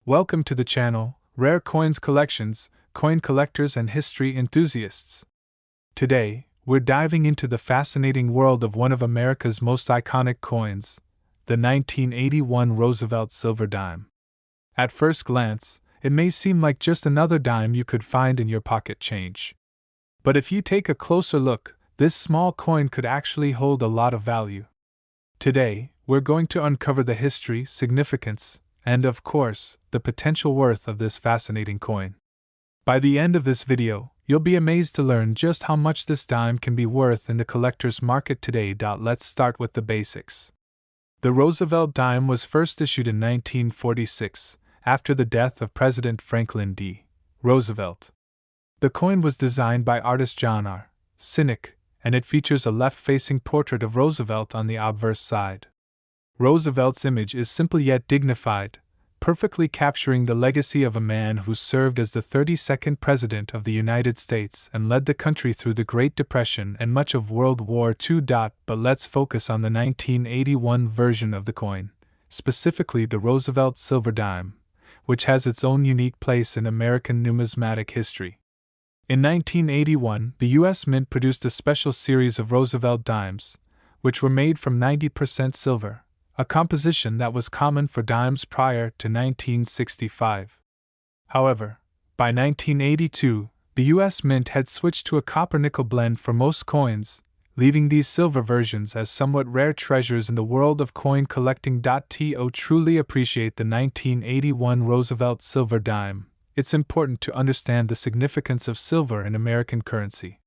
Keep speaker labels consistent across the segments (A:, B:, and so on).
A: Welcome to the channel, Rare Coins Collections, Coin Collectors and History Enthusiasts. Today, we're diving into the fascinating world of one of America's most iconic coins, the 1981 Roosevelt Silver Dime. At first glance, it may seem like just another dime you could find in your pocket change. But if you take a closer look, this small coin could actually hold a lot of value. Today, we're going to uncover the history, significance, and of course, the potential worth of this fascinating coin. By the end of this video, you'll be amazed to learn just how much this dime can be worth in the collector's market today. Let's start with the basics. The Roosevelt Dime was first issued in 1946, after the death of President Franklin D. Roosevelt. The coin was designed by artist John R. Sinek, and it features a left-facing portrait of Roosevelt on the obverse side. Roosevelt's image is simple yet dignified, perfectly capturing the legacy of a man who served as the 32nd President of the United States and led the country through the Great Depression and much of World War II. But let's focus on the 1981 version of the coin, specifically the Roosevelt Silver Dime, which has its own unique place in American numismatic history. In 1981, the U.S. Mint produced a special series of Roosevelt Dimes, which were made from 90% silver, a composition that was common for dimes prior to 1965. However, by 1982, the U.S. Mint had switched to a copper-nickel blend for most coins, leaving these silver versions as somewhat rare treasures in the world of coin collecting. To truly appreciate the 1981 Roosevelt Silver Dime, it's important to understand the significance of silver in American currency.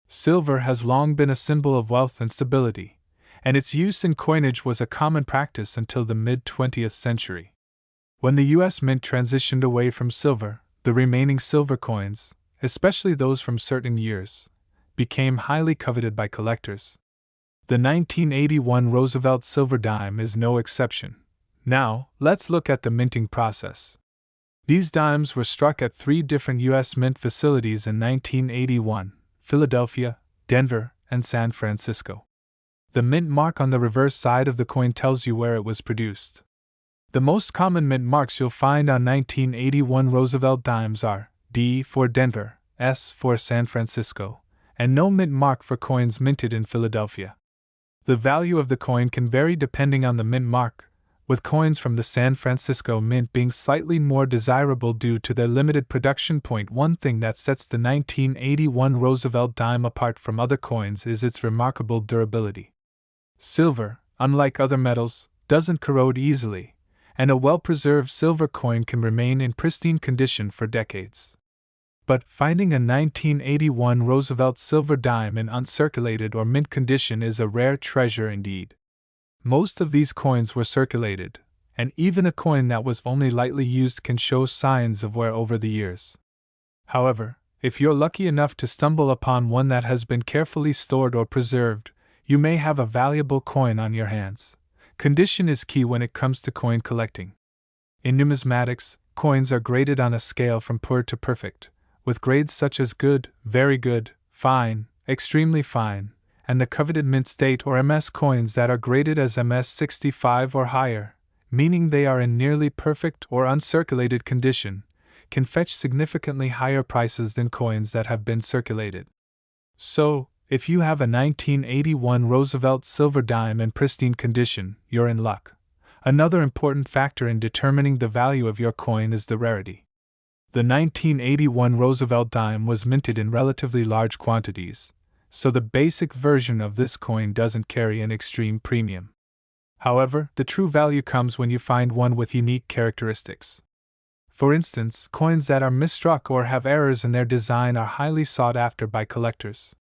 A: Silver has long been a symbol of wealth and stability, and its use in coinage was a common practice until the mid-20th century. When the U.S. Mint transitioned away from silver, the remaining silver coins, especially those from certain years, became highly coveted by collectors. The 1981 Roosevelt Silver Dime is no exception. Now, let's look at the minting process. These dimes were struck at 3 different U.S. Mint facilities in 1981: Philadelphia, Denver, and San Francisco. The mint mark on the reverse side of the coin tells you where it was produced. The most common mint marks you'll find on 1981 Roosevelt dimes are D for Denver, S for San Francisco, and no mint mark for coins minted in Philadelphia. The value of the coin can vary depending on the mint mark, with coins from the San Francisco Mint being slightly more desirable due to their limited production. One thing that sets the 1981 Roosevelt dime apart from other coins is its remarkable durability. Silver, unlike other metals, doesn't corrode easily, and a well-preserved silver coin can remain in pristine condition for decades. But finding a 1981 Roosevelt silver dime in uncirculated or mint condition is a rare treasure indeed. Most of these coins were circulated, and even a coin that was only lightly used can show signs of wear over the years. However, if you're lucky enough to stumble upon one that has been carefully stored or preserved, you may have a valuable coin on your hands. Condition is key when it comes to coin collecting. In numismatics, coins are graded on a scale from poor to perfect, with grades such as good, very good, fine, extremely fine, and the coveted mint state or MS coins that are graded as MS 65 or higher, meaning they are in nearly perfect or uncirculated condition, can fetch significantly higher prices than coins that have been circulated. So, if you have a 1981 Roosevelt silver dime in pristine condition, you're in luck. Another important factor in determining the value of your coin is the rarity. The 1981 Roosevelt dime was minted in relatively large quantities, so the basic version of this coin doesn't carry an extreme premium. However, the true value comes when you find one with unique characteristics. For instance, coins that are misstruck or have errors in their design are highly sought after by collectors.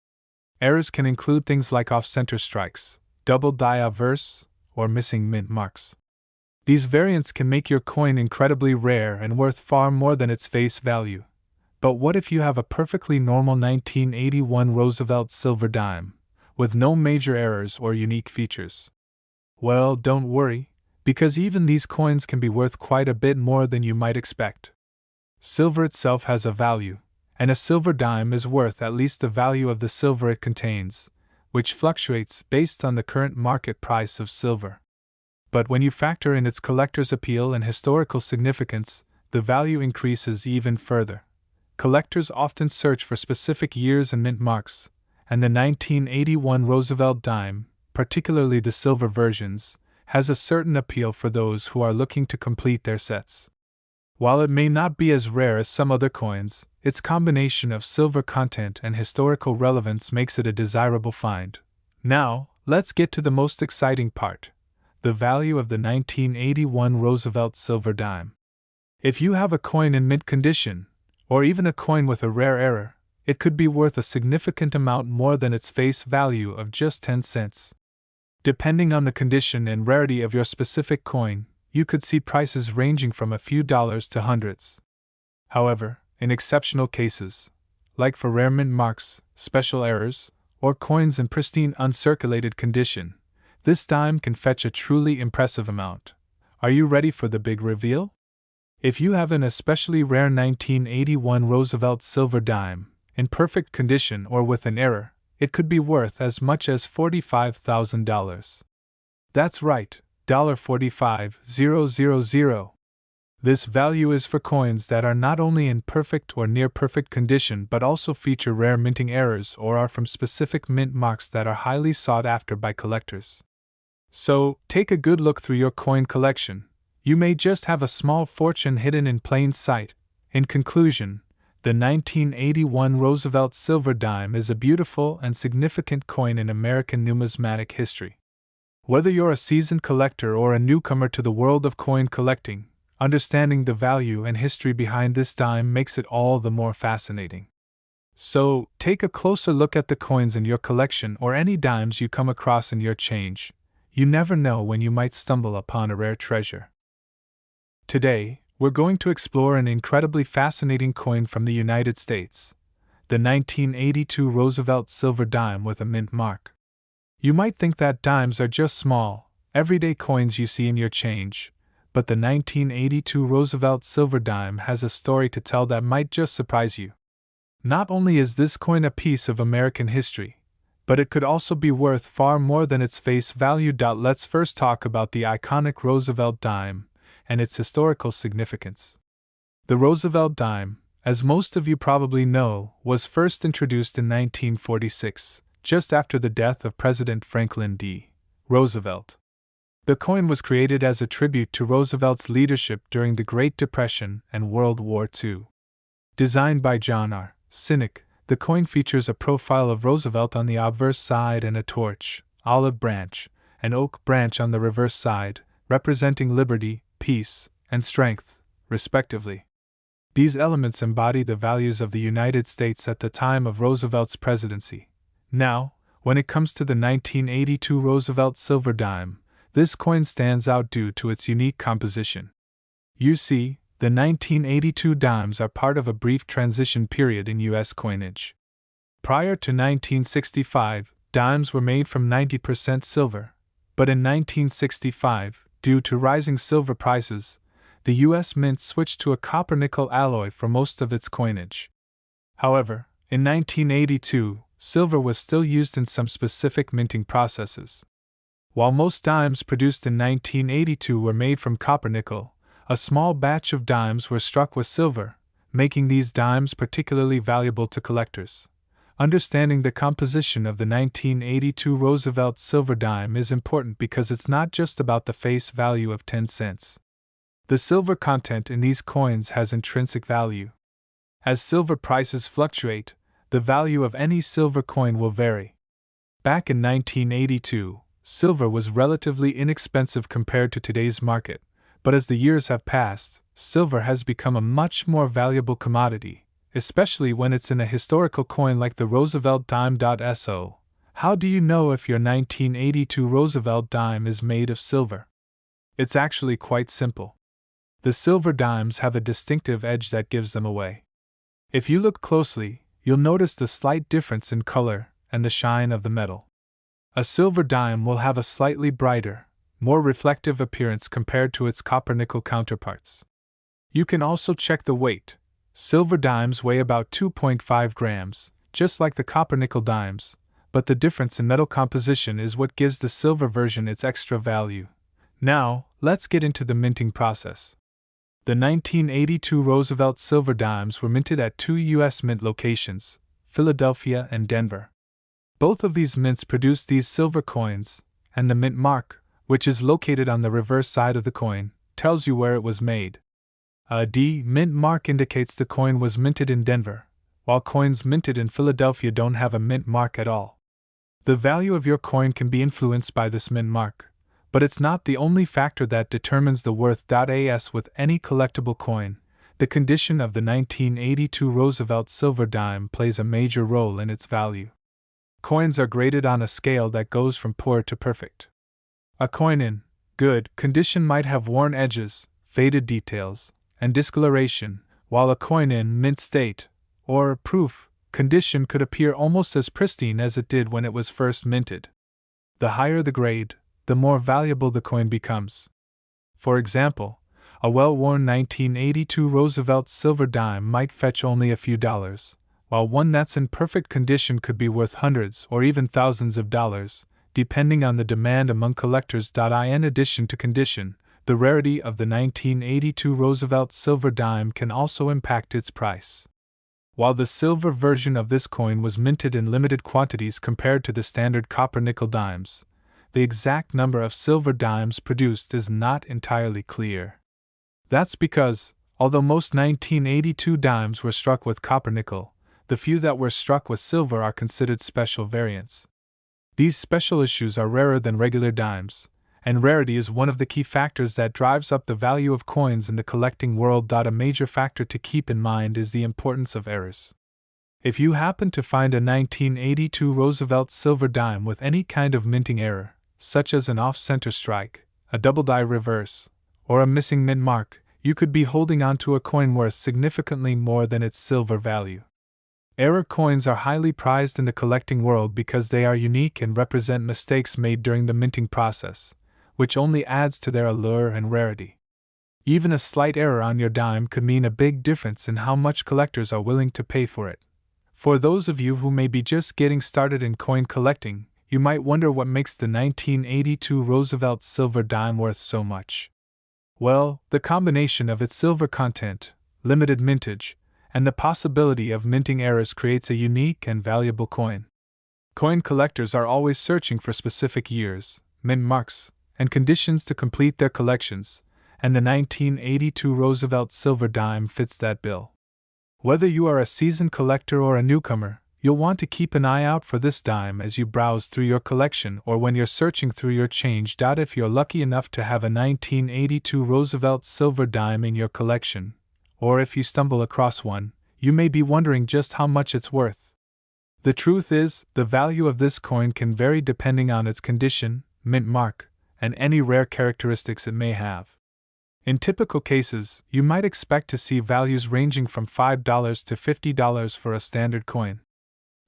A: Errors can include things like off-center strikes, double die obverse, or missing mint marks. These variants can make your coin incredibly rare and worth far more than its face value. But what if you have a perfectly normal 1981 Roosevelt silver dime, with no major errors or unique features? Well, don't worry, because even these coins can be worth quite a bit more than you might expect. Silver itself has a value, and a silver dime is worth at least the value of the silver it contains, which fluctuates based on the current market price of silver. But when you factor in its collector's appeal and historical significance, the value increases even further. Collectors often search for specific years and mint marks, and the 1981 Roosevelt Dime, particularly the silver versions, has a certain appeal for those who are looking to complete their sets. While it may not be as rare as some other coins, its combination of silver content and historical relevance makes it a desirable find. Now, let's get to the most exciting part: the value of the 1981 Roosevelt Silver Dime. If you have a coin in mint condition, or even a coin with a rare error, it could be worth a significant amount more than its face value of just 10 cents. Depending on the condition and rarity of your specific coin, you could see prices ranging from a few dollars to hundreds. However, in exceptional cases, like for rare mint marks, special errors, or coins in pristine uncirculated condition, this dime can fetch a truly impressive amount. Are you ready for the big reveal? If you have an especially rare 1981 Roosevelt Silver Dime, in perfect condition or with an error, it could be worth as much as $45,000. That's right, $45,000. This value is for coins that are not only in perfect or near perfect condition but also feature rare minting errors or are from specific mint marks that are highly sought after by collectors. So, take a good look through your coin collection. You may just have a small fortune hidden in plain sight. In conclusion, the 1981 Roosevelt Silver Dime is a beautiful and significant coin in American numismatic history. Whether you're a seasoned collector or a newcomer to the world of coin collecting, understanding the value and history behind this dime makes it all the more fascinating. So, take a closer look at the coins in your collection or any dimes you come across in your change. You never know when you might stumble upon a rare treasure. Today, we're going to explore an incredibly fascinating coin from the United States, the 1982 Roosevelt Silver Dime with a mint mark. You might think that dimes are just small, everyday coins you see in your change, but the 1982 Roosevelt Silver Dime has a story to tell that might just surprise you. Not only is this coin a piece of American history, but it could also be worth far more than its face value. Let's first talk about the iconic Roosevelt Dime and its historical significance. The Roosevelt Dime, as most of you probably know, was first introduced in 1946, just after the death of President Franklin D. Roosevelt. The coin was created as a tribute to Roosevelt's leadership during the Great Depression and World War II. Designed by John R. Sinek, the coin features a profile of Roosevelt on the obverse side and a torch, olive branch, and oak branch on the reverse side, representing liberty, peace, and strength, respectively. These elements embody the values of the United States at the time of Roosevelt's presidency. Now, when it comes to the 1982 Roosevelt Silver Dime, this coin stands out due to its unique composition. You see, the 1982 dimes are part of a brief transition period in U.S. coinage. Prior to 1965, dimes were made from 90% silver, but in 1965, due to rising silver prices, the U.S. Mint switched to a copper-nickel alloy for most of its coinage. However, in 1982, silver was still used in some specific minting processes. While most dimes produced in 1982 were made from copper-nickel, a small batch of dimes were struck with silver, making these dimes particularly valuable to collectors. Understanding the composition of the 1982 Roosevelt Silver Dime is important because it's not just about the face value of 10 cents. The silver content in these coins has intrinsic value. As silver prices fluctuate, the value of any silver coin will vary. Back in 1982, silver was relatively inexpensive compared to today's market, but as the years have passed, silver has become a much more valuable commodity, especially when it's in a historical coin like the Roosevelt Dime. So, how do you know if your 1982 Roosevelt Dime is made of silver? It's actually quite simple. The silver dimes have a distinctive edge that gives them away. If you look closely, you'll notice the slight difference in color and the shine of the metal. A silver dime will have a slightly brighter, more reflective appearance compared to its copper-nickel counterparts. You can also check the weight. Silver dimes weigh about 2.5 grams, just like the copper-nickel dimes, but the difference in metal composition is what gives the silver version its extra value. Now, let's get into the minting process. The 1982 Roosevelt silver dimes were minted at two U.S. mint locations, Philadelphia and Denver. Both of these mints produced these silver coins, and the mint mark, which is located on the reverse side of the coin, tells you where it was made. A D mint mark indicates the coin was minted in Denver, while coins minted in Philadelphia don't have a mint mark at all. The value of your coin can be influenced by this mint mark, but it's not the only factor that determines the worth. As with any collectible coin, the condition of the 1982 Roosevelt silver dime plays a major role in its value. Coins are graded on a scale that goes from poor to perfect. A coin in good condition might have worn edges, faded details, and discoloration, while a coin in mint state, or proof, condition could appear almost as pristine as it did when it was first minted. The higher the grade, the more valuable the coin becomes. For example, a well-worn 1982 Roosevelt silver dime might fetch only a few dollars, while one that's in perfect condition could be worth hundreds or even thousands of dollars, depending on the demand among collectors. In addition to condition, the rarity of the 1982 Roosevelt silver dime can also impact its price. While the silver version of this coin was minted in limited quantities compared to the standard copper-nickel dimes, the exact number of silver dimes produced is not entirely clear. That's because, although most 1982 dimes were struck with copper-nickel, the few that were struck with silver are considered special variants. These special issues are rarer than regular dimes, and rarity is one of the key factors that drives up the value of coins in the collecting world. A major factor to keep in mind is the importance of errors. If you happen to find a 1982 Roosevelt silver dime with any kind of minting error, such as an off-center strike, a double die reverse, or a missing mint mark, you could be holding on to a coin worth significantly more than its silver value. Error coins are highly prized in the collecting world because they are unique and represent mistakes made during the minting process, which only adds to their allure and rarity. Even a slight error on your dime could mean a big difference in how much collectors are willing to pay for it. For those of you who may be just getting started in coin collecting, you might wonder what makes the 1982 Roosevelt silver dime worth so much. Well, the combination of its silver content, limited mintage, and the possibility of minting errors creates a unique and valuable coin. Coin collectors are always searching for specific years, mint marks, and conditions to complete their collections, and the 1982 Roosevelt silver dime fits that bill. Whether you are a seasoned collector or a newcomer, you'll want to keep an eye out for this dime as you browse through your collection or when you're searching through your change. If you're lucky enough to have a 1982 Roosevelt silver dime in your collection, or if you stumble across one, you may be wondering just how much it's worth. The truth is, the value of this coin can vary depending on its condition, mint mark, and any rare characteristics it may have. In typical cases, you might expect to see values ranging from $5 to $50 for a standard coin.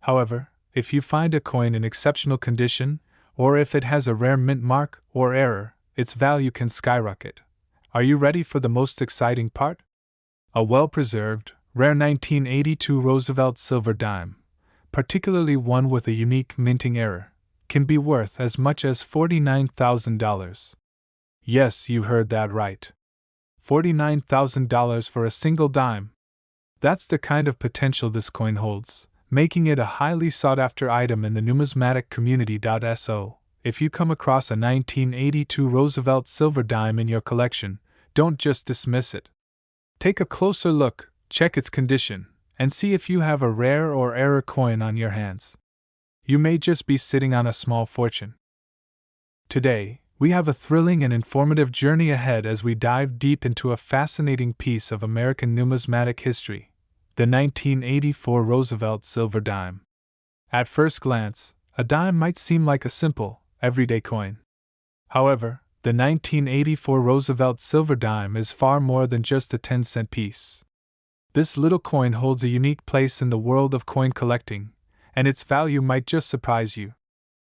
A: However, if you find a coin in exceptional condition, or if it has a rare mint mark or error, its value can skyrocket. Are you ready for the most exciting part? A well-preserved, rare 1982 Roosevelt silver dime, particularly one with a unique minting error, can be worth as much as $49,000. Yes, you heard that right. $49,000 for a single dime. That's the kind of potential this coin holds, making it a highly sought-after item in the numismatic community. So, if you come across a 1982 Roosevelt silver dime in your collection, don't just dismiss it. Take a closer look, check its condition, and see if you have a rare or error coin on your hands. You may just be sitting on a small fortune. Today, we have a thrilling and informative journey ahead as we dive deep into a fascinating piece of American numismatic history, the 1984 Roosevelt silver dime. At first glance, a dime might seem like a simple, everyday coin. However, the 1984 Roosevelt silver dime is far more than just a 10-cent piece. This little coin holds a unique place in the world of coin collecting, and its value might just surprise you.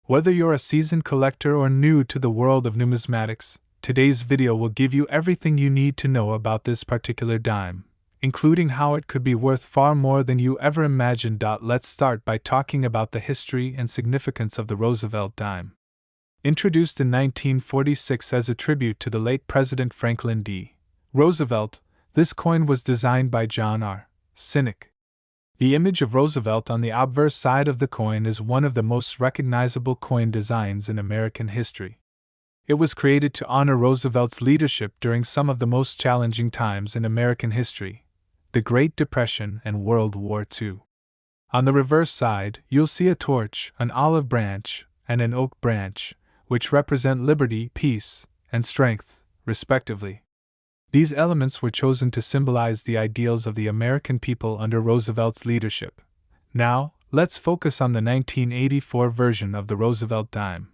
A: Whether you're a seasoned collector or new to the world of numismatics, today's video will give you everything you need to know about this particular dime, including how it could be worth far more than you ever imagined. Let's start by talking about the history and significance of the Roosevelt dime. Introduced in 1946 as a tribute to the late President Franklin D. Roosevelt, This coin was designed by John R. Cynic. The image of Roosevelt on the obverse side of the coin is one of the most recognizable coin designs in American history. It was created to honor Roosevelt's leadership during some of the most challenging times in American history, the Great Depression and World War II. On the reverse side, you'll see a torch, an olive branch, and an oak branch, which represent liberty, peace, and strength, respectively. These elements were chosen to symbolize the ideals of the American people under Roosevelt's leadership. Now, let's focus on the 1984 version of the Roosevelt Dime.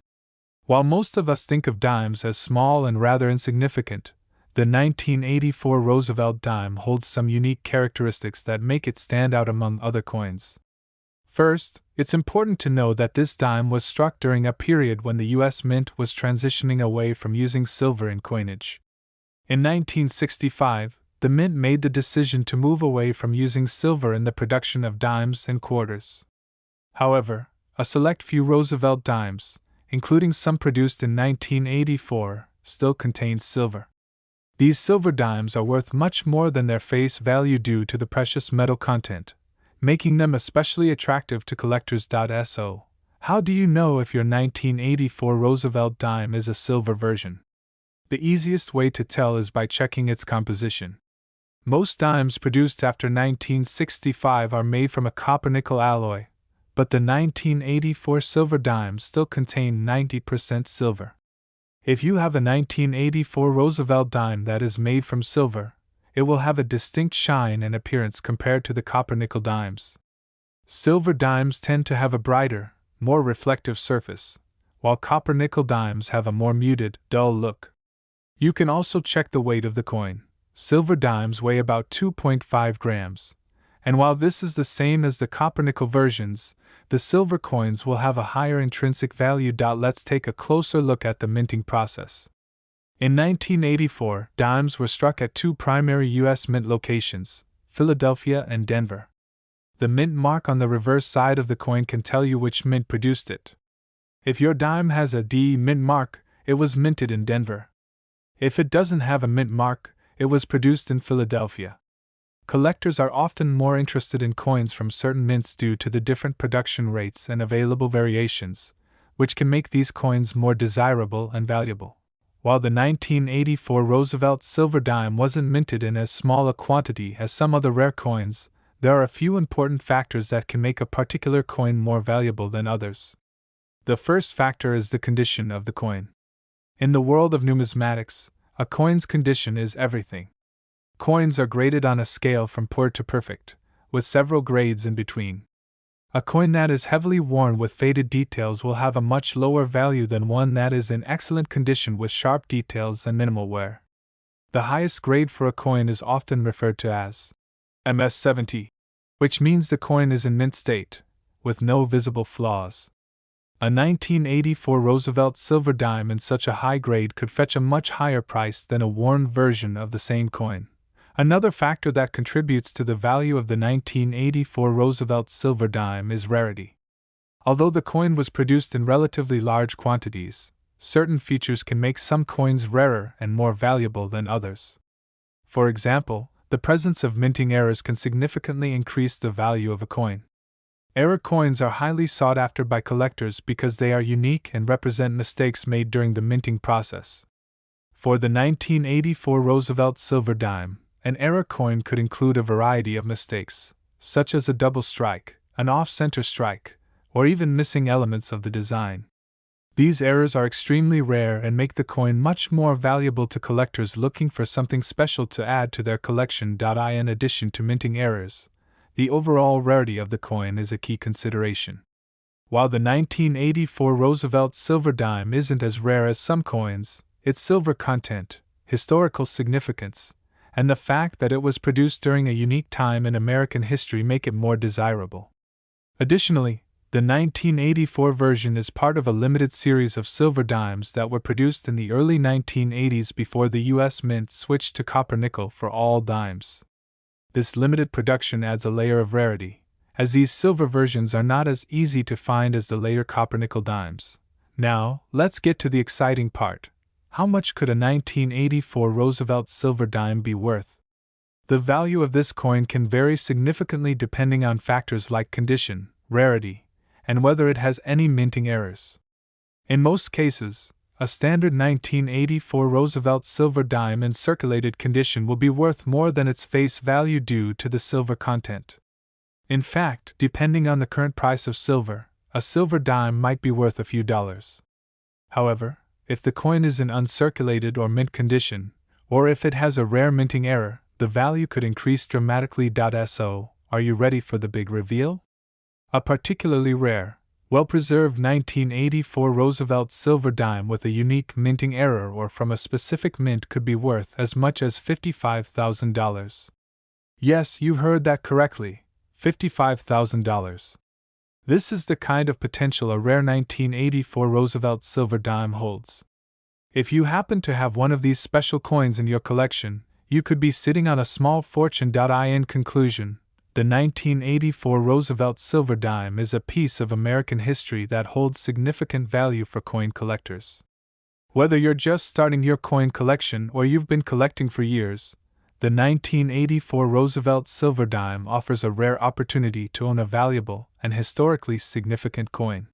A: While most of us think of dimes as small and rather insignificant, the 1984 Roosevelt Dime holds some unique characteristics that make it stand out among other coins. First, it's important to know that this dime was struck during a period when the U.S. Mint was transitioning away from using silver in coinage. In 1965, the Mint made the decision to move away from using silver in the production of dimes and quarters. However, a select few Roosevelt dimes, including some produced in 1984, still contain silver. These silver dimes are worth much more than their face value due to the precious metal content, making them especially attractive to collectors. So, how do you know if your 1984 Roosevelt dime is a silver version? The easiest way to tell is by checking its composition. Most dimes produced after 1965 are made from a copper-nickel alloy, but the 1984 silver dimes still contain 90% silver. If you have a 1984 Roosevelt dime that is made from silver, it will have a distinct shine and appearance compared to the copper-nickel dimes. Silver dimes tend to have a brighter, more reflective surface, while copper-nickel dimes have a more muted, dull look. You can also check the weight of the coin. Silver dimes weigh about 2.5 grams, and while this is the same as the copper-nickel versions, the silver coins will have a higher intrinsic value. Let's take a closer look at the minting process. In 1984, dimes were struck at two primary U.S. mint locations, Philadelphia and Denver. The mint mark on the reverse side of the coin can tell you which mint produced it. If your dime has a D mint mark, it was minted in Denver. If it doesn't have a mint mark, it was produced in Philadelphia. Collectors are often more interested in coins from certain mints due to the different production rates and available variations, which can make these coins more desirable and valuable. While the 1984 Roosevelt silver dime wasn't minted in as small a quantity as some other rare coins, there are a few important factors that can make a particular coin more valuable than others. The first factor is the condition of the coin. In the world of numismatics, a coin's condition is everything. Coins are graded on a scale from poor to perfect, with several grades in between. A coin that is heavily worn with faded details will have a much lower value than one that is in excellent condition with sharp details and minimal wear. The highest grade for a coin is often referred to as MS-70, which means the coin is in mint state, with no visible flaws. A 1984 Roosevelt silver dime in such a high grade could fetch a much higher price than a worn version of the same coin. Another factor that contributes to the value of the 1984 Roosevelt silver dime is rarity. Although the coin was produced in relatively large quantities, certain features can make some coins rarer and more valuable than others. For example, the presence of minting errors can significantly increase the value of a coin. Error coins are highly sought after by collectors because they are unique and represent mistakes made during the minting process. For the 1984 Roosevelt silver dime, an error coin could include a variety of mistakes, such as a double strike, an off-center strike, or even missing elements of the design. These errors are extremely rare and make the coin much more valuable to collectors looking for something special to add to their collection. In addition to minting errors, the overall rarity of the coin is a key consideration. While the 1984 Roosevelt silver dime isn't as rare as some coins, its silver content, historical significance, and the fact that it was produced during a unique time in American history make it more desirable. Additionally, the 1984 version is part of a limited series of silver dimes that were produced in the early 1980s before the U.S. Mint switched to copper-nickel for all dimes. This limited production adds a layer of rarity, as these silver versions are not as easy to find as the later copper-nickel dimes. Now, let's get to the exciting part. How much could a 1984 Roosevelt silver dime be worth? The value of this coin can vary significantly depending on factors like condition, rarity, and whether it has any minting errors. In most cases, a standard 1984 Roosevelt silver dime in circulated condition will be worth more than its face value due to the silver content. In fact, depending on the current price of silver, a silver dime might be worth a few dollars. However, if the coin is in uncirculated or mint condition, or if it has a rare minting error, the value could increase dramatically. So, are you ready for the big reveal? A particularly rare, well-preserved 1984 Roosevelt silver dime with a unique minting error or from a specific mint could be worth as much as $55,000. Yes, you heard that correctly, $55,000. This is the kind of potential a rare 1984 Roosevelt silver dime holds. If you happen to have one of these special coins in your collection, you could be sitting on a small fortune. In conclusion, the 1984 Roosevelt silver dime is a piece of American history that holds significant value for coin collectors. Whether you're just starting your coin collection or you've been collecting for years, the 1984 Roosevelt silver dime offers a rare opportunity to own a valuable and historically significant coin.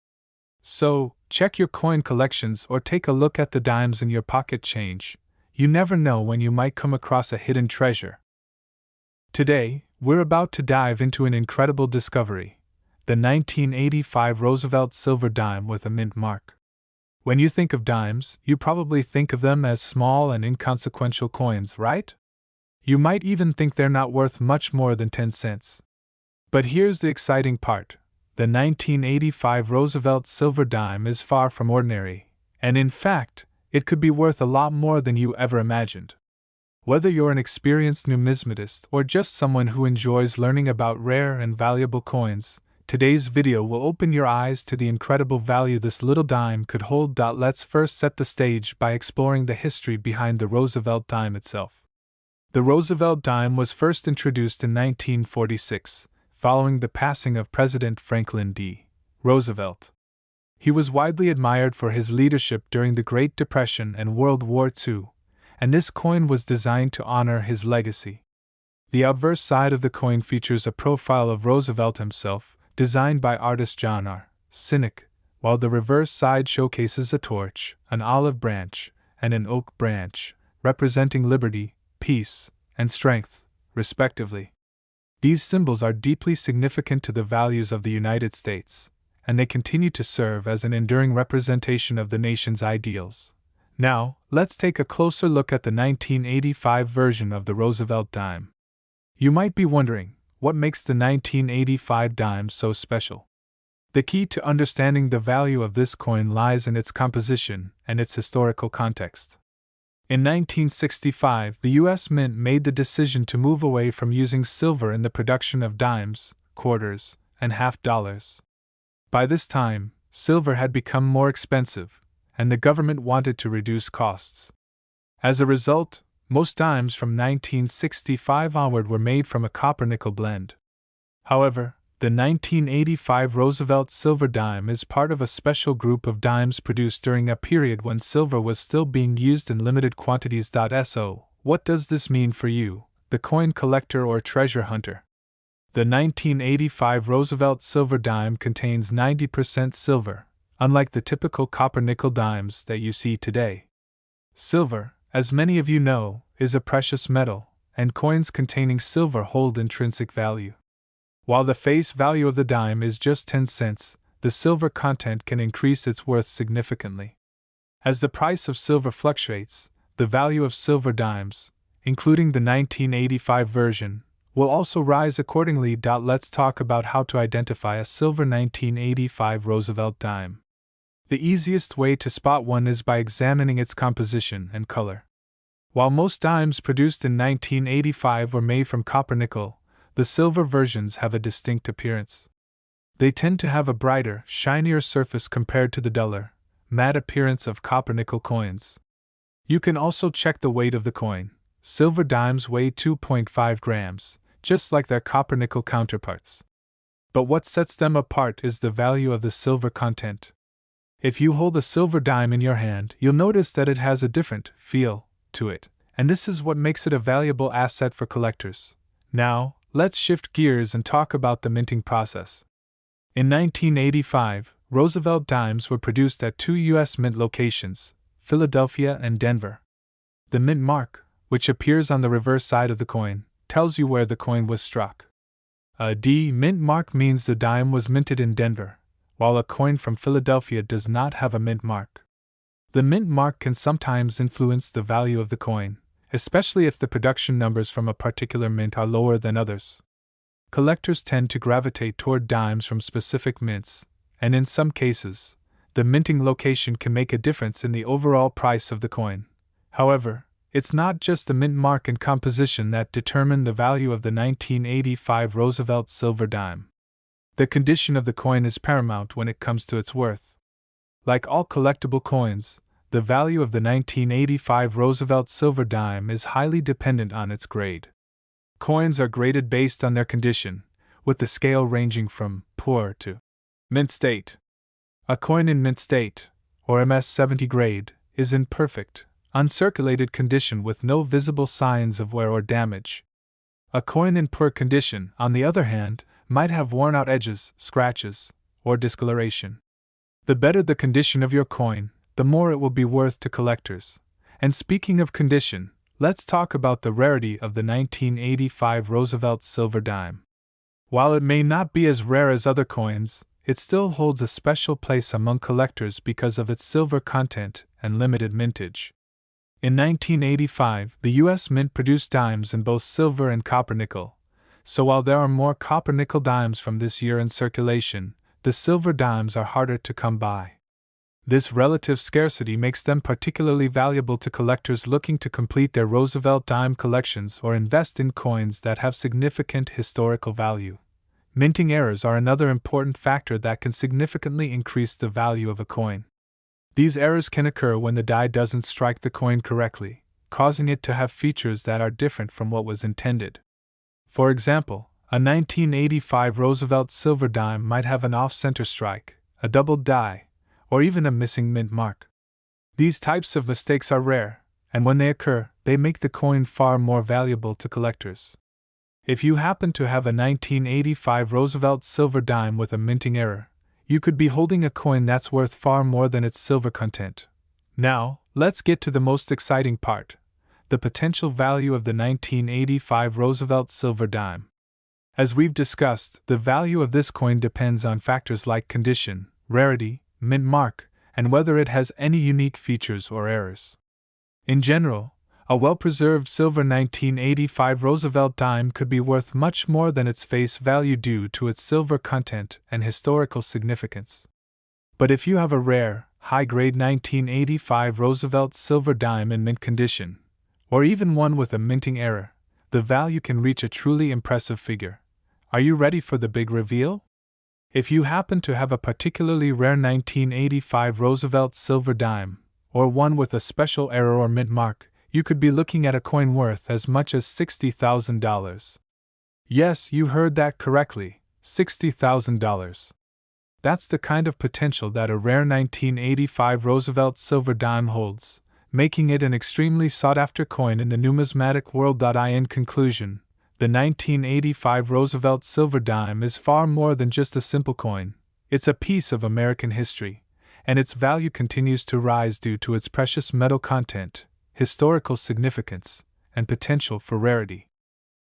A: So, check your coin collections or take a look at the dimes in your pocket change. You never know when you might come across a hidden treasure. Today, we're about to dive into an incredible discovery: the 1985 Roosevelt silver dime with a mint mark. When you think of dimes, you probably think of them as small and inconsequential coins, right? You might even think they're not worth much more than 10 cents. But here's the exciting part: the 1985 Roosevelt silver dime is far from ordinary, and in fact, it could be worth a lot more than you ever imagined. Whether you're an experienced numismatist or just someone who enjoys learning about rare and valuable coins, today's video will open your eyes to the incredible value this little dime could hold. Let's first set the stage by exploring the history behind the Roosevelt dime itself. The Roosevelt dime was first introduced in 1946, following the passing of President Franklin D. Roosevelt. He was widely admired for his leadership during the Great Depression and World War II, and this coin was designed to honor his legacy. The obverse side of the coin features a profile of Roosevelt himself, designed by artist John R. Sinek, while the reverse side showcases a torch, an olive branch, and an oak branch, representing liberty, peace, and strength, respectively. These symbols are deeply significant to the values of the United States, and they continue to serve as an enduring representation of the nation's ideals. Now, let's take a closer look at the 1985 version of the Roosevelt dime. You might be wondering, what makes the 1985 dime so special? The key to understanding the value of this coin lies in its composition and its historical context. In 1965, the U.S. Mint made the decision to move away from using silver in the production of dimes, quarters, and half dollars. By this time, silver had become more expensive, and the government wanted to reduce costs. As a result, most dimes from 1965 onward were made from a copper-nickel blend. However, the 1985 Roosevelt silver dime is part of a special group of dimes produced during a period when silver was still being used in limited quantities. So, what does this mean for you, the coin collector or treasure hunter? The 1985 Roosevelt silver dime contains 90% silver, unlike the typical copper-nickel dimes that you see today. Silver, as many of you know, is a precious metal, and coins containing silver hold intrinsic value. While the face value of the dime is just 10 cents, the silver content can increase its worth significantly. As the price of silver fluctuates, the value of silver dimes, including the 1985 version, will also rise accordingly. Let's talk about how to identify a silver 1985 Roosevelt dime. The easiest way to spot one is by examining its composition and color. While most dimes produced in 1985 were made from copper-nickel, the silver versions have a distinct appearance. They tend to have a brighter, shinier surface compared to the duller, matte appearance of copper-nickel coins. You can also check the weight of the coin. Silver dimes weigh 2.5 grams, just like their copper-nickel counterparts. But what sets them apart is the value of the silver content. If you hold a silver dime in your hand, you'll notice that it has a different feel to it, and this is what makes it a valuable asset for collectors. Now, let's shift gears and talk about the minting process. In 1985, Roosevelt Dimes were produced at two U.S. mint locations, Philadelphia and Denver. The mint mark, which appears on the reverse side of the coin, tells you where the coin was struck. A D mint mark means the dime was minted in Denver, while a coin from Philadelphia does not have a mint mark. The mint mark can sometimes influence the value of the coin, especially if the production numbers from a particular mint are lower than others. Collectors tend to gravitate toward dimes from specific mints, and in some cases, the minting location can make a difference in the overall price of the coin. However, it's not just the mint mark and composition that determine the value of the 1985 Roosevelt silver dime. The condition of the coin is paramount when it comes to its worth. Like all collectible coins, the value of the 1985 Roosevelt silver dime is highly dependent on its grade. Coins are graded based on their condition, with the scale ranging from poor to mint state. A coin in mint state, or MS-70 grade, is in perfect, uncirculated condition with no visible signs of wear or damage. A coin in poor condition, on the other hand, might have worn-out edges, scratches, or discoloration. The better the condition of your coin, the more it will be worth to collectors. And speaking of condition, let's talk about the rarity of the 1985 Roosevelt silver dime. While it may not be as rare as other coins, it still holds a special place among collectors because of its silver content and limited mintage. In 1985, the U.S. Mint produced dimes in both silver and copper-nickel, so while there are more copper-nickel dimes from this year in circulation, the silver dimes are harder to come by. This relative scarcity makes them particularly valuable to collectors looking to complete their Roosevelt dime collections or invest in coins that have significant historical value. Minting errors are another important factor that can significantly increase the value of a coin. These errors can occur when the die doesn't strike the coin correctly, causing it to have features that are different from what was intended. For example, a 1985 Roosevelt silver dime might have an off-center strike, a doubled die, or even a missing mint mark. These types of mistakes are rare, and when they occur, they make the coin far more valuable to collectors. If you happen to have a 1985 Roosevelt silver dime with a minting error, you could be holding a coin that's worth far more than its silver content. Now, let's get to the most exciting part: the potential value of the 1985 Roosevelt silver dime. As we've discussed, the value of this coin depends on factors like condition, rarity, mint mark, and whether it has any unique features or errors. In general, a well-preserved silver 1985 Roosevelt dime could be worth much more than its face value due to its silver content and historical significance. But if you have a rare, high-grade 1985 Roosevelt silver dime in mint condition, or even one with a minting error, the value can reach a truly impressive figure. Are you ready for the big reveal? If you happen to have a particularly rare 1985 Roosevelt silver dime, or one with a special error or mint mark, you could be looking at a coin worth as much as $60,000. Yes, you heard that correctly, $60,000. That's the kind of potential that a rare 1985 Roosevelt silver dime holds, making it an extremely sought-after coin in the numismatic world. In conclusion, the 1985 Roosevelt silver dime is far more than just a simple coin. It's a piece of American history, and its value continues to rise due to its precious metal content, historical significance, and potential for rarity.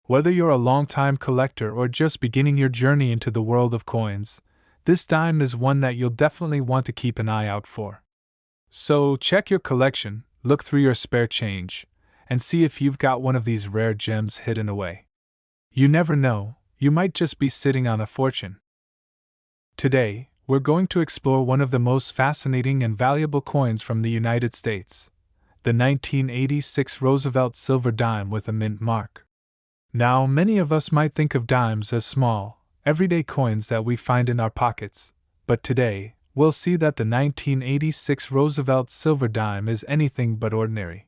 A: Whether you're a long-time collector or just beginning your journey into the world of coins, this dime is one that you'll definitely want to keep an eye out for. So check your collection, look through your spare change, and see if you've got one of these rare gems hidden away. You never know, you might just be sitting on a fortune. Today, we're going to explore one of the most fascinating and valuable coins from the United States, the 1986 Roosevelt silver dime with a mint mark. Now, many of us might think of dimes as small, everyday coins that we find in our pockets, but today, we'll see that the 1986 Roosevelt silver dime is anything but ordinary.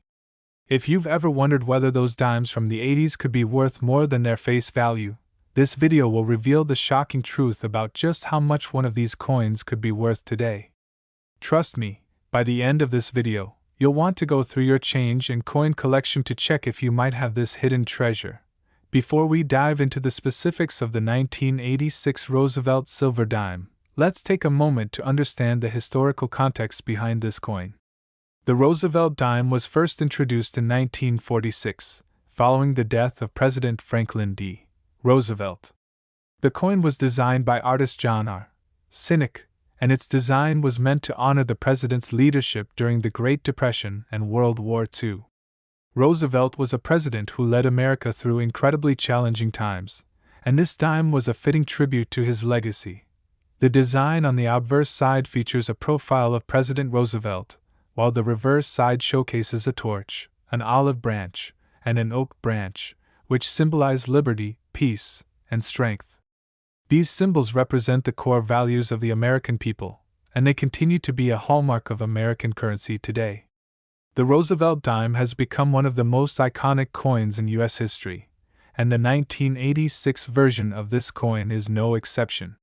A: If you've ever wondered whether those dimes from the 80s could be worth more than their face value, this video will reveal the shocking truth about just how much one of these coins could be worth today. Trust me, by the end of this video, you'll want to go through your change and coin collection to check if you might have this hidden treasure. Before we dive into the specifics of the 1986 Roosevelt Silver Dime, let's take a moment to understand the historical context behind this coin. The Roosevelt Dime was first introduced in 1946, following the death of President Franklin D. Roosevelt. The coin was designed by artist John R. Sinek, and its design was meant to honor the president's leadership during the Great Depression and World War II. Roosevelt was a president who led America through incredibly challenging times, and this dime was a fitting tribute to his legacy. The design on the obverse side features a profile of President Roosevelt, while the reverse side showcases a torch, an olive branch, and an oak branch, which symbolize liberty, peace, and strength. These symbols represent the core values of the American people, and they continue to be a hallmark of American currency today. The Roosevelt dime has become one of the most iconic coins in U.S. history, and the 1986 version of this coin is no exception.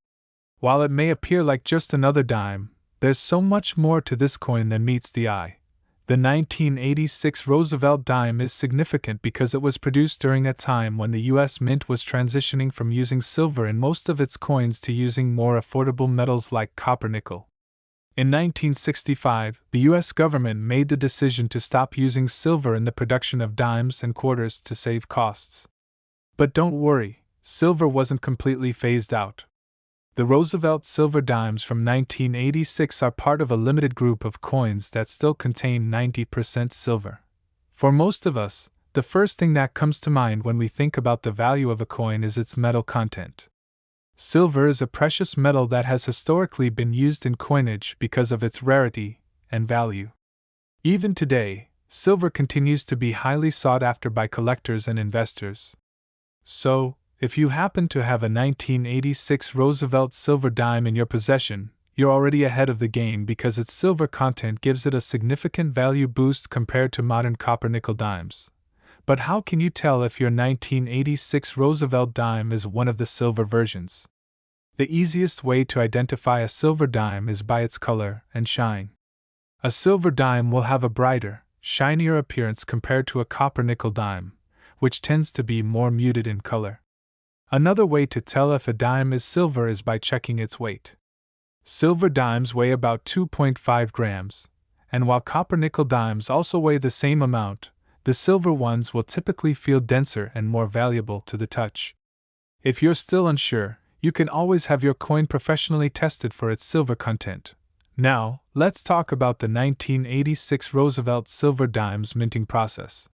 A: While it may appear like just another dime, there's so much more to this coin than meets the eye. The 1986 Roosevelt dime is significant because it was produced during a time when the U.S. Mint was transitioning from using silver in most of its coins to using more affordable metals like copper-nickel. In 1965, the U.S. government made the decision to stop using silver in the production of dimes and quarters to save costs. But don't worry, silver wasn't completely phased out. The Roosevelt silver dimes from 1986 are part of a limited group of coins that still contain 90% silver. For most of us, the first thing that comes to mind when we think about the value of a coin is its metal content. Silver is a precious metal that has historically been used in coinage because of its rarity and value. Even today, silver continues to be highly sought after by collectors and investors. So, if you happen to have a 1986 Roosevelt silver dime in your possession, you're already ahead of the game because its silver content gives it a significant value boost compared to modern copper-nickel dimes. But how can you tell if your 1986 Roosevelt dime is one of the silver versions? The easiest way to identify a silver dime is by its color and shine. A silver dime will have a brighter, shinier appearance compared to a copper-nickel dime, which tends to be more muted in color. Another way to tell if a dime is silver is by checking its weight. Silver dimes weigh about 2.5 grams, and while copper-nickel dimes also weigh the same amount, the silver ones will typically feel denser and more valuable to the touch. If you're still unsure, you can always have your coin professionally tested for its silver content. Now, let's talk about the 1986 Roosevelt silver dimes minting process.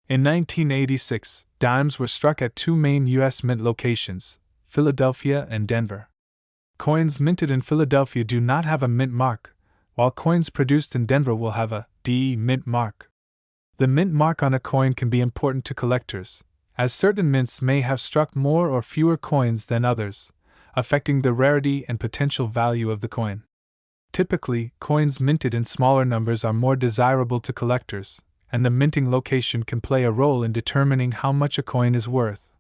A: In 1986, dimes were struck at two main U.S. mint locations, Philadelphia and Denver. Coins minted in Philadelphia do not have a mint mark, while coins produced in Denver will have a DE mint mark. The mint mark on a coin can be important to collectors, as certain mints may have struck more or fewer coins than others, affecting the rarity and potential value of the coin. Typically, coins minted in smaller numbers are more desirable to collectors, and the minting location can play a role in determining how much a coin is worth.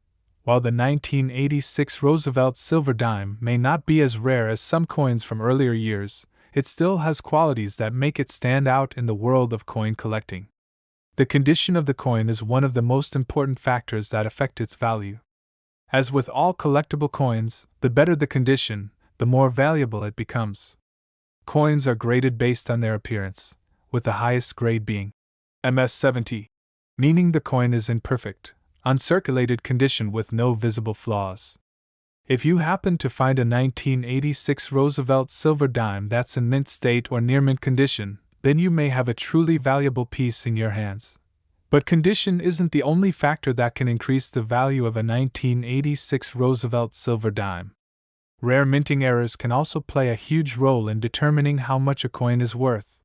A: While the 1986 Roosevelt silver dime may not be as rare as some coins from earlier years, it still has qualities that make it stand out in the world of coin collecting. The condition of the coin is one of the most important factors that affect its value. As with all collectible coins, the better the condition, the more valuable it becomes. Coins are graded based on their appearance, with the highest grade being MS-70, meaning the coin is in perfect, uncirculated condition with no visible flaws. If you happen to find a 1986 Roosevelt silver dime that's in mint state or near mint condition, then you may have a truly valuable piece in your hands. But condition isn't the only factor that can increase the value of a 1986 Roosevelt silver dime. Rare minting errors can also play a huge role in determining how much a coin is worth.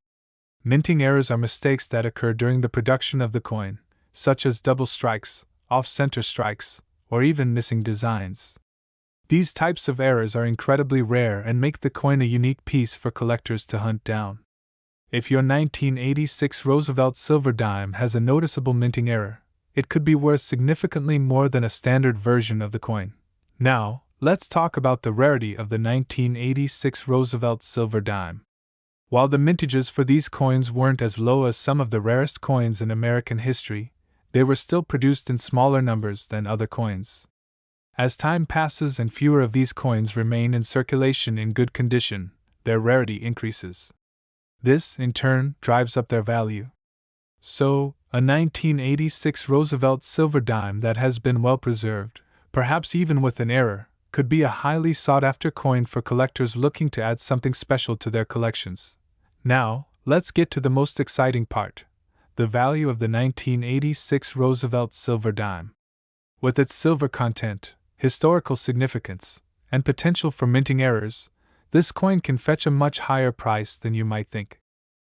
A: Minting errors are mistakes that occur during the production of the coin, such as double strikes, off-center strikes, or even missing designs. These types of errors are incredibly rare and make the coin a unique piece for collectors to hunt down. If your 1986 Roosevelt silver dime has a noticeable minting error, it could be worth significantly more than a standard version of the coin. Now, let's talk about the rarity of the 1986 Roosevelt silver dime. While the mintages for these coins weren't as low as some of the rarest coins in American history, they were still produced in smaller numbers than other coins. As time passes and fewer of these coins remain in circulation in good condition, their rarity increases. This, in turn, drives up their value. So, a 1986 Roosevelt silver dime that has been well preserved, perhaps even with an error, could be a highly sought-after coin for collectors looking to add something special to their collections. Now, let's get to the most exciting part: the value of the 1986 Roosevelt silver dime. With its silver content, historical significance, and potential for minting errors, this coin can fetch a much higher price than you might think.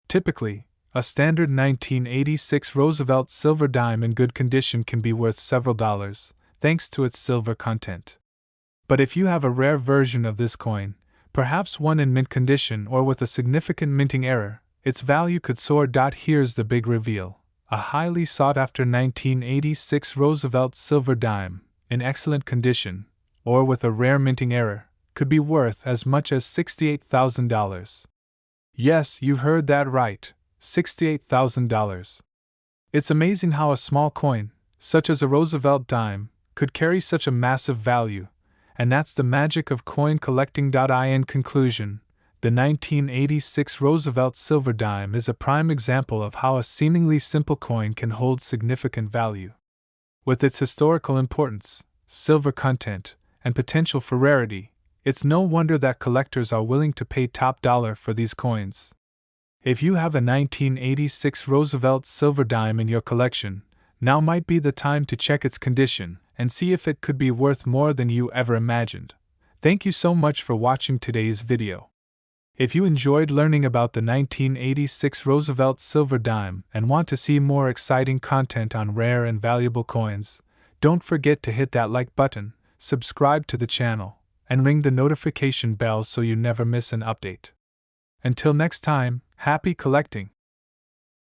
A: Typically, a standard 1986 Roosevelt silver dime in good condition can be worth several dollars, thanks to its silver content. But if you have a rare version of this coin, perhaps one in mint condition or with a significant minting error, its value could soar. Here's the big reveal: a highly sought-after 1986 Roosevelt silver dime, in excellent condition, or with a rare minting error, could be worth as much as $68,000. Yes, you heard that right, $68,000. It's amazing how a small coin, such as a Roosevelt dime, could carry such a massive value, and that's the magic of coin collecting. In conclusion, the 1986 Roosevelt silver dime is a prime example of how a seemingly simple coin can hold significant value. With its historical importance, silver content, and potential for rarity, it's no wonder that collectors are willing to pay top dollar for these coins. If you have a 1986 Roosevelt silver dime in your collection, now might be the time to check its condition and see if it could be worth more than you ever imagined. Thank you so much for watching today's video. If you enjoyed learning about the 1986 Roosevelt silver dime and want to see more exciting content on rare and valuable coins, don't forget to hit that like button, subscribe to the channel, and ring the notification bell so you never miss an update. Until next time, happy collecting!